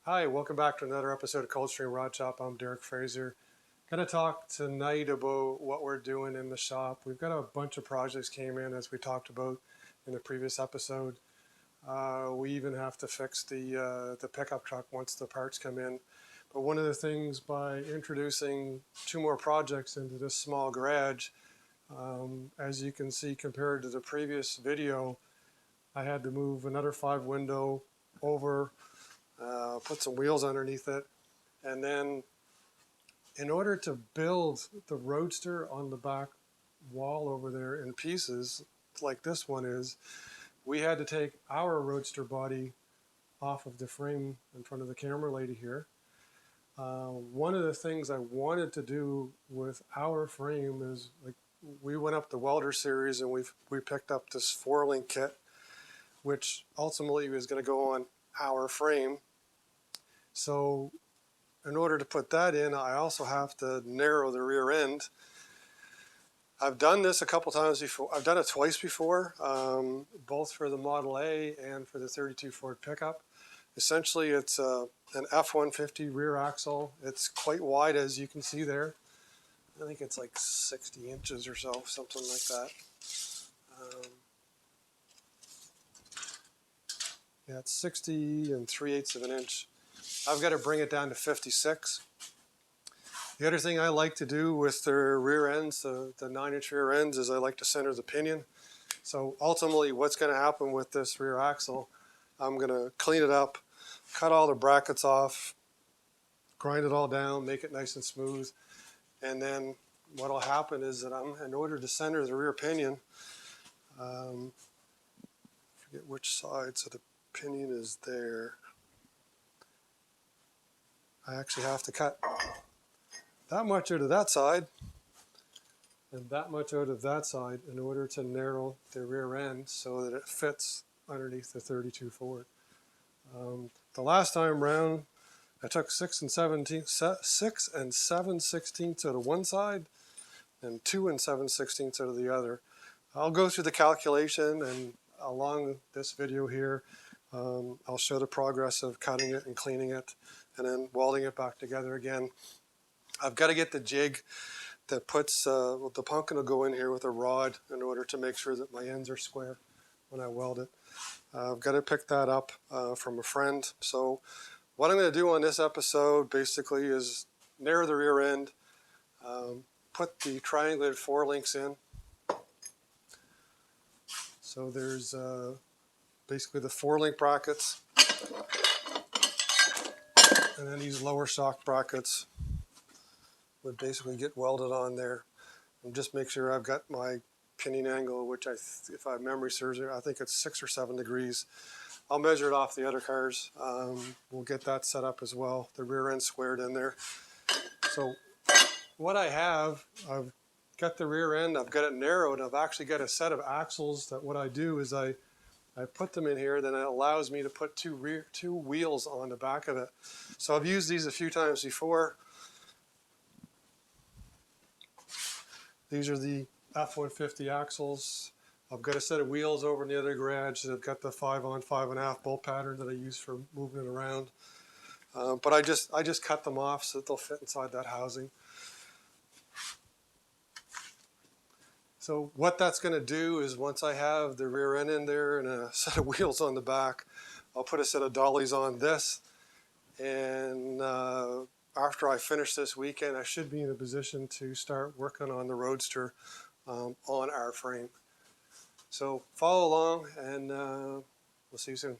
Hi, welcome back to another episode of Coldstream Rod Shop. I'm Derek Fraser. Going to talk tonight about what we're doing in the shop. We've got a bunch of projects came in as we talked about in the previous episode. We even have to fix the pickup truck once the parts come in. But one of the things by introducing two more projects into this small garage, as you can see compared to the previous video, I had to move another 5-window over, put some wheels underneath it, and then in order to build the Roadster on the back wall over there in pieces like this one is, we had to take our Roadster body off of the frame in front of the camera lady here. One of the things I wanted to do with our frame is, like, we went up the welder series and we picked up this 4-link kit, which ultimately is going to go on our frame. So in order to put that in, I also have to narrow the rear end. I've done this a couple times before. I've done it twice before, both for the Model A and for the 32 Ford pickup. Essentially, it's an F-150 rear axle. It's quite wide, as you can see there. I think it's like 60 inches or so, something like that. Yeah, it's 60 3/8 of an inch. I've got to bring it down to 56. The other thing I like to do with the rear ends, the 9-inch rear ends, is I like to center the pinion. So ultimately what's going to happen with this rear axle, I'm going to clean it up, cut all the brackets off, grind it all down, make it nice and smooth. And then what will happen is that in order to center the rear pinion, forget which side, so the pinion is there. I actually have to cut that much out of that side and that much out of that side in order to narrow the rear end so that it fits underneath the 32 Ford. The last time round, I took 6 7/16 out of one side and 2 7/16 out of the other. I'll go through the calculation, and along this video here, I'll show the progress of cutting it and cleaning it and then welding it back together again. I've got to get the jig that puts, the pumpkin will go in here with a rod in order to make sure that my ends are square when I weld it. I've got to pick that up from a friend. So what I'm going to do on this episode basically is narrow the rear end, put the triangulated 4 links in. So there's basically the 4-link brackets, and then these lower shock brackets would basically get welded on there. And just make sure I've got my pinion angle, which if my memory serves, I think it's 6 or 7 degrees. I'll measure it off the other cars. We'll get that set up as well. The rear end squared in there. So what I have, I've got the rear end, I've got it narrowed. I've actually got a set of axles that what I do is I put them in here, then it allows me to put two wheels on the back of it. So I've used these a few times before. These are the F-150 axles. I've got a set of wheels over in the other garage that have got the 5-on, 5.5 bolt pattern that I use for moving it around. But I just cut them off so that they'll fit inside that housing. So what that's going to do is, once I have the rear end in there and a set of wheels on the back, I'll put a set of dollies on this. And after I finish this weekend, I should be in a position to start working on the Roadster on our frame. So follow along, and we'll see you soon.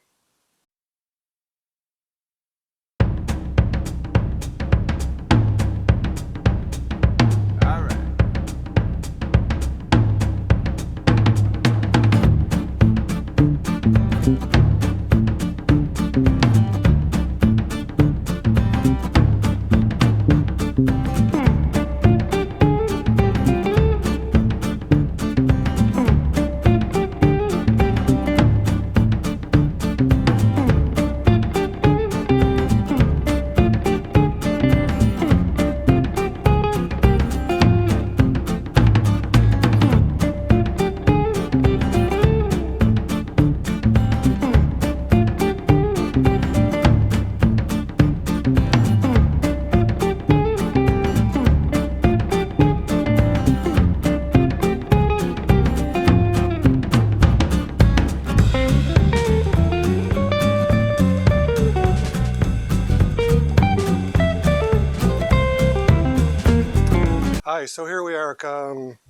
Hi, so here we are,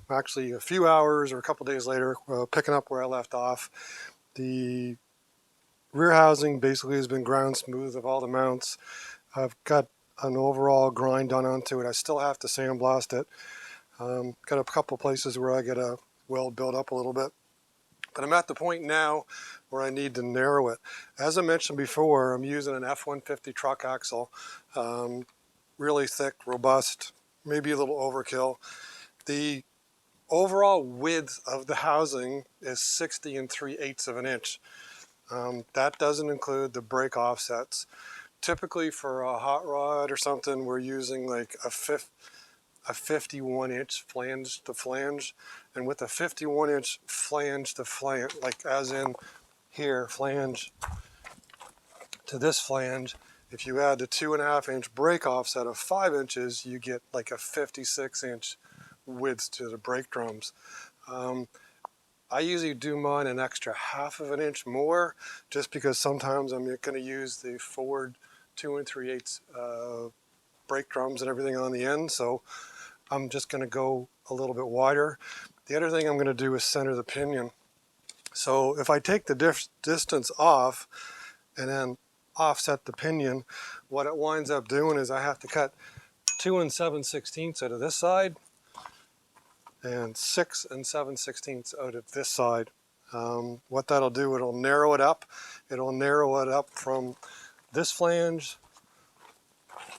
actually a few hours or a couple days later, picking up where I left off. The rear housing basically has been ground smooth of all the mounts. I've got an overall grind done onto it. I still have to sandblast it. Got a couple places where I get a weld built up a little bit. But I'm at the point now where I need to narrow it. As I mentioned before, I'm using an F-150 truck axle. Really thick, robust, maybe a little overkill. The overall width of the housing is 60 3/8 of an inch. That doesn't include the brake offsets. Typically for a hot rod or something, we're using like a 51-inch flange to flange. And with a 51-inch flange to flange, like as in here, flange to this flange, if you add the 2.5-inch brake offset of 5 inches, you get like a 56-inch width to the brake drums. I usually do mine an extra 1/2 of an inch more, just because sometimes I'm going to use the Ford 2 3/8 brake drums and everything on the end, so I'm just going to go a little bit wider. The other thing I'm going to do is center the pinion. So if I take the distance off and then offset the pinion, what it winds up doing is I have to cut 2 7/16 out of this side and 6 7/16 out of this side. What that'll do, it'll narrow it up. It'll narrow it up from this flange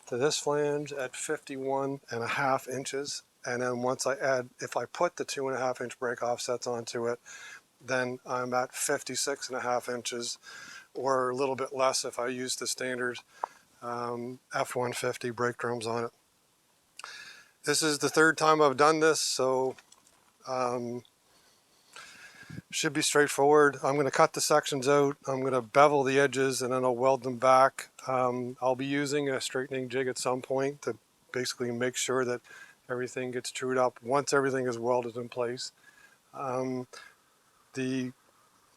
to this flange at 51.5 inches. And then once I add, if I put the 2.5-inch brake offsets onto it, then I'm at 56.5 inches, or a little bit less if I use the standard F-150 brake drums on it. This is the 3rd time I've done this, so should be straightforward. I'm going to cut the sections out, I'm going to bevel the edges, and then I'll weld them back. I'll be using a straightening jig at some point to basically make sure that everything gets trued up once everything is welded in place. The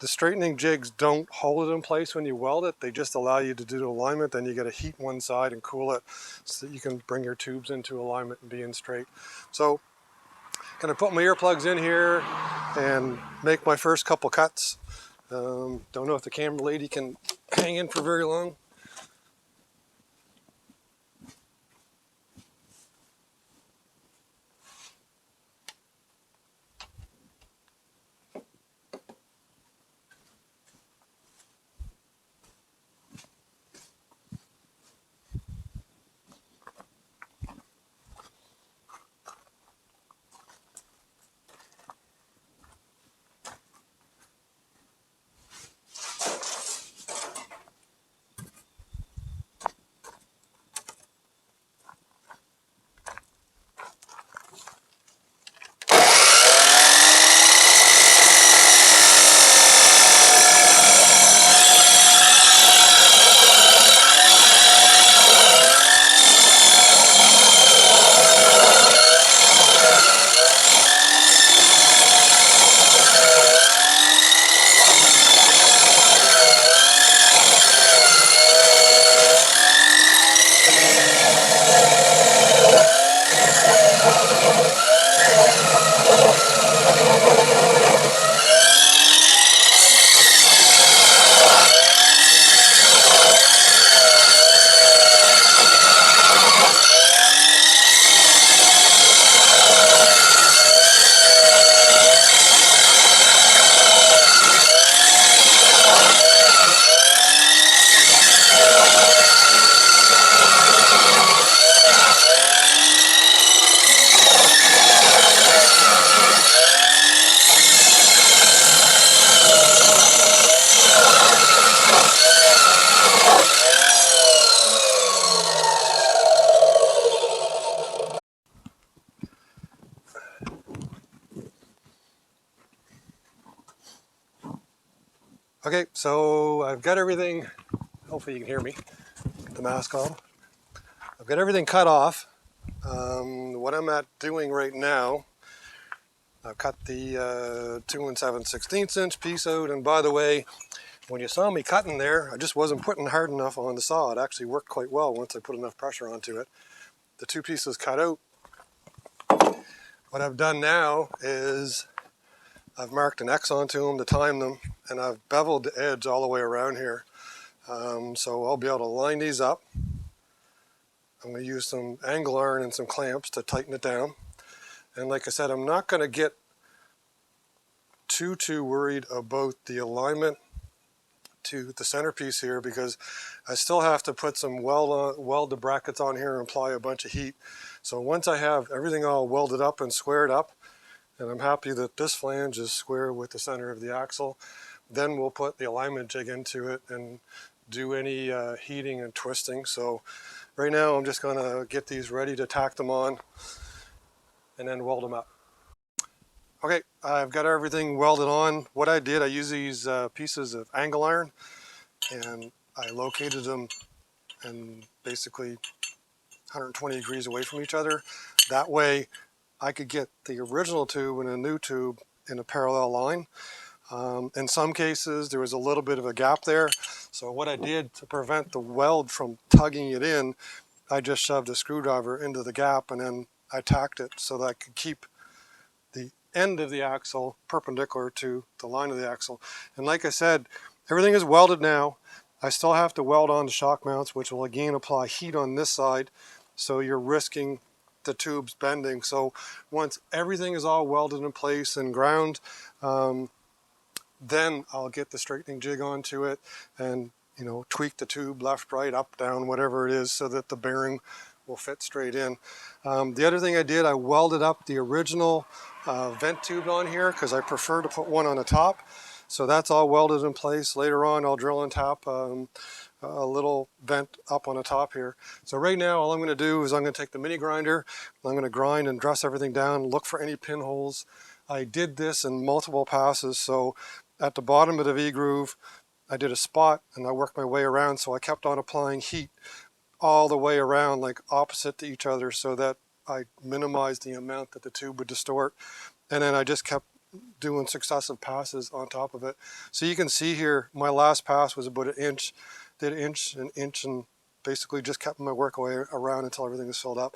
straightening jigs don't hold it in place when you weld it. They just allow you to do the alignment. Then you got to heat one side and cool it so that you can bring your tubes into alignment and be in straight. So I'm going to put my earplugs in here and make my first couple cuts. Don't know if the camera lady can hang in for very long. Okay, so I've got everything, hopefully you can hear me, get the mask on. I've got everything cut off. What I'm doing right now, I've cut the 2 7/16 inch piece out, and by the way, when you saw me cutting there, I just wasn't putting hard enough on the saw. It actually worked quite well once I put enough pressure onto it. The 2 pieces cut out. What I've done now is I've marked an X onto them to time them, and I've beveled the edge all the way around here. So I'll be able to line these up. I'm going to use some angle iron and some clamps to tighten it down. And like I said, I'm not going to get too worried about the alignment to the centerpiece here, because I still have to put some weld the brackets on here and apply a bunch of heat. So once I have everything all welded up and squared up, and I'm happy that this flange is square with the center of the axle, then we'll put the alignment jig into it and do any heating and twisting. So right now I'm just going to get these ready to tack them on and then weld them up. Okay, I've got everything welded on. What I did, I used these pieces of angle iron, and I located them and basically 120 degrees away from each other. That way I could get the original tube and a new tube in a parallel line. In some cases there was a little bit of a gap there, so what I did to prevent the weld from tugging it in, I just shoved a screwdriver into the gap and then I tacked it so that I could keep the end of the axle perpendicular to the line of the axle. And like I said, everything is welded now. I still have to weld on the shock mounts, which will again apply heat on this side, so you're risking the tubes bending. So once everything is all welded in place and ground, then I'll get the straightening jig onto it and, you know, tweak the tube left, right, up, down, whatever it is, so that the bearing will fit straight in. The other thing I did, I welded up the original vent tube on here because I prefer to put one on the top. So that's all welded in place. Later on I'll drill and tap a little vent up on the top here. So right now all I'm going to do is I'm going to take the mini grinder, I'm going to grind and dress everything down, look for any pinholes. I did this in multiple passes, so at the bottom of the V-groove I did a spot and I worked my way around, so I kept on applying heat all the way around, like opposite to each other, so that I minimized the amount that the tube would distort. And then I just kept doing successive passes on top of it. So you can see here, my last pass was about an inch, did an inch, and basically just kept my work way around until everything is filled up.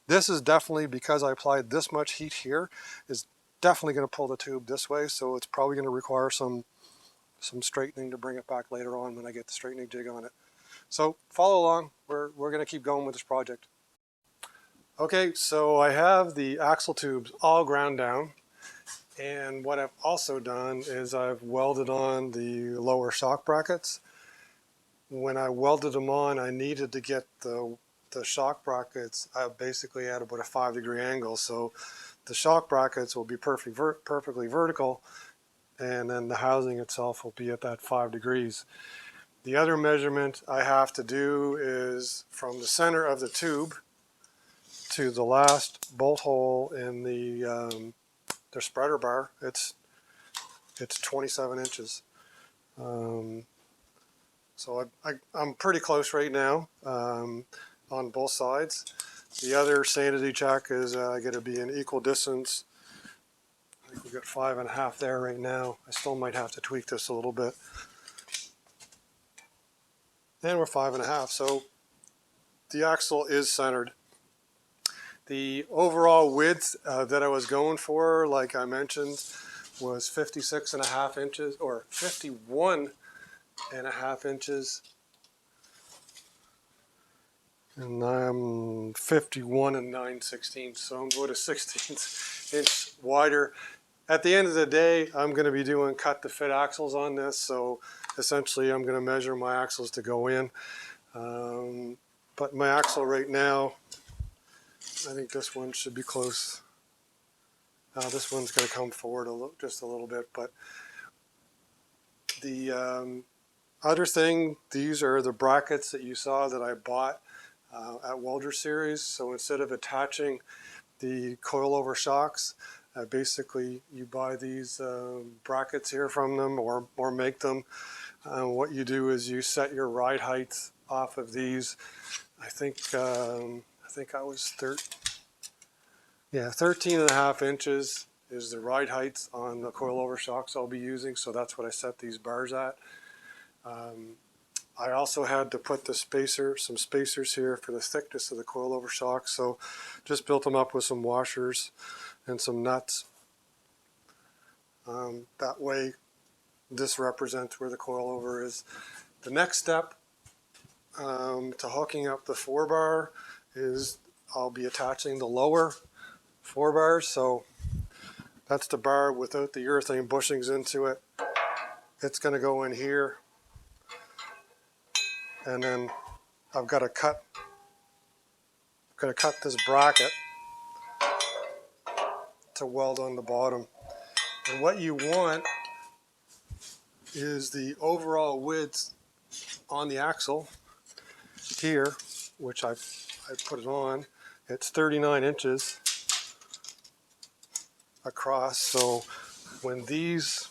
This is definitely, because I applied this much heat here, is definitely going to pull the tube this way, so it's probably going to require some straightening to bring it back later on when I get the straightening jig on it. So follow along, we're going to keep going with this project. Okay, so I have the axle tubes all ground down, and what I've also done is I've welded on the lower shock brackets. When I welded them on, I needed to get the shock brackets basically at about a 5-degree angle, so the shock brackets will be perfectly vertical, and then the housing itself will be at that 5 degrees. The other measurement I have to do is from the center of the tube to the last bolt hole in the spreader bar. It's 27 inches. So I'm pretty close right now on both sides. The other sanity check is I got to be in equal distance. I think we've got 5.5 there right now. I still might have to tweak this a little bit. And we're 5.5, so the axle is centered. The overall width that I was going for, like I mentioned, was 56.5 inches, or 51.5 inches. And I'm 51 9/16, so I'm about a 16th inch wider. At the end of the day, I'm going to be doing cut to fit axles on this, so essentially I'm going to measure my axles to go in. But my axle right now, I think this one should be close. This one's going to come forward just a little bit, but the other thing, these are the brackets that you saw that I bought at Welder Series. So instead of attaching the coilover shocks, basically you buy these brackets here from them or make them. What you do is you set your ride height off of these. I think I was 13.5 inches is the ride height on the coilover shocks I'll be using, so that's what I set these bars at. I also had to put some spacers here for the thickness of the coilover shocks, so just built them up with some washers. and some nuts. That way this represents where the coilover is. The next step to hooking up the 4-bar is I'll be attaching the lower 4 bars. So that's the bar without the urethane bushings into it. It's going to go in here, and then I've got to cut this bracket to weld on the bottom. And what you want is the overall width on the axle here, which I put it on. It's 39 inches across. So when these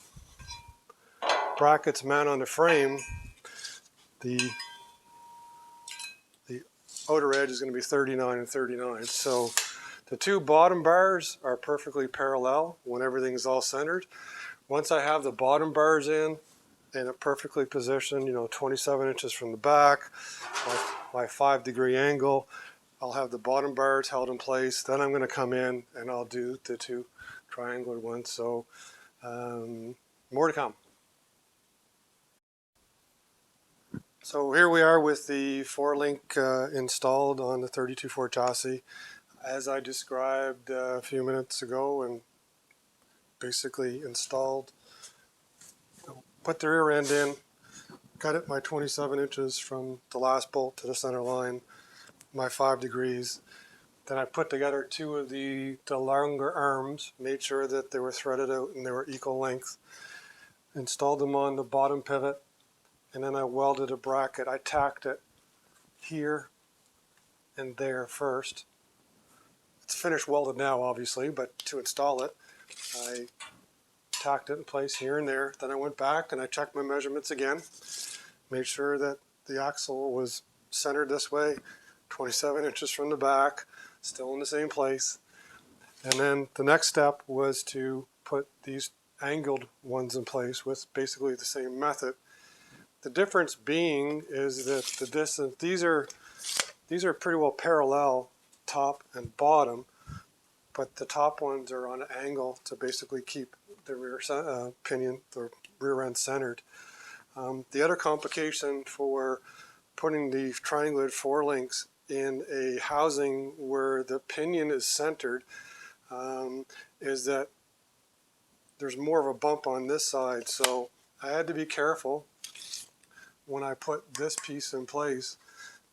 brackets mount on the frame, the outer edge is going to be 39 and 39. So the two bottom bars are perfectly parallel when everything's all centered. Once I have the bottom bars in a perfectly positioned, 27 inches from the back, my 5-degree angle, I'll have the bottom bars held in place. Then I'm going to come in and I'll do the two triangular ones. So more to come. So here we are with the 4-link installed on the 32 Ford chassis, as I described a few minutes ago, and basically installed. Put the rear end in, cut it my 27 inches from the last bolt to the center line, my 5 degrees. Then I put together two of the longer arms, made sure that they were threaded out and they were equal length, installed them on the bottom pivot, and then I welded a bracket. I tacked it here and there first. It's finished welded now, obviously, but to install it, I tacked it in place here and there. Then I went back and I checked my measurements again, made sure that the axle was centered this way, 27 inches from the back, still in the same place. And then the next step was to put these angled ones in place with basically the same method. The difference being is that the distance, these are pretty well parallel, top and bottom, but the top ones are on an angle to basically keep the rear pinion, the rear end centered. The other complication for putting the triangular 4-links in a housing where the pinion is centered is that there's more of a bump on this side. So I had to be careful when I put this piece in place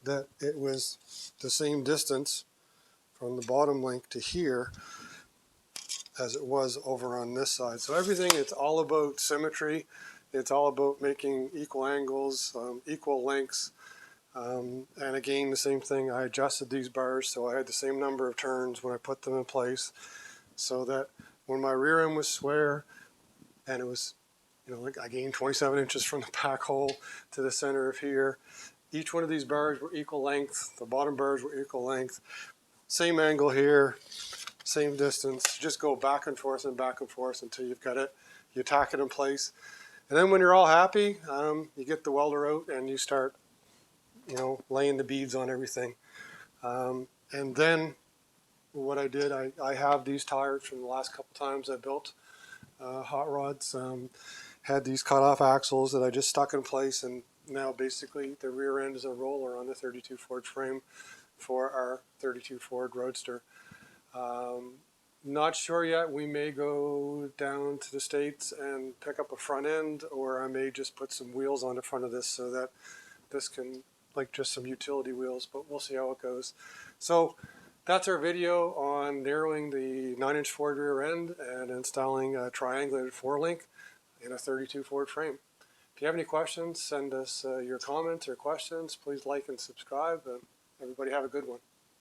that it was the same distance from the bottom link to here as it was over on this side. So everything, it's all about symmetry. It's all about making equal angles, equal lengths. And again, the same thing, I adjusted these bars so I had the same number of turns when I put them in place, so that when my rear end was square and it was, like I gained 27 inches from the back hole to the center of here, each one of these bars were equal length, the bottom bars were equal length, same angle here, same distance. Just go back and forth until you've got it. You tack it in place. And then when you're all happy, you get the welder out and you start, laying the beads on everything. And then what I did, I have these tires from the last couple times I built hot rods. Had these cut off axles that I just stuck in place, and now basically the rear end is a roller on the 32 Ford frame for our 32 Ford Roadster. Not sure yet. We may go down to the States and pick up a front end, or I may just put some wheels on the front of this so that this can, like just some utility wheels, but we'll see how it goes. So that's our video on narrowing the 9-inch Ford rear end and installing a triangulated 4-link in a 32 Ford frame. If you have any questions, send us your comments or questions. Please like and subscribe, and everybody have a good one.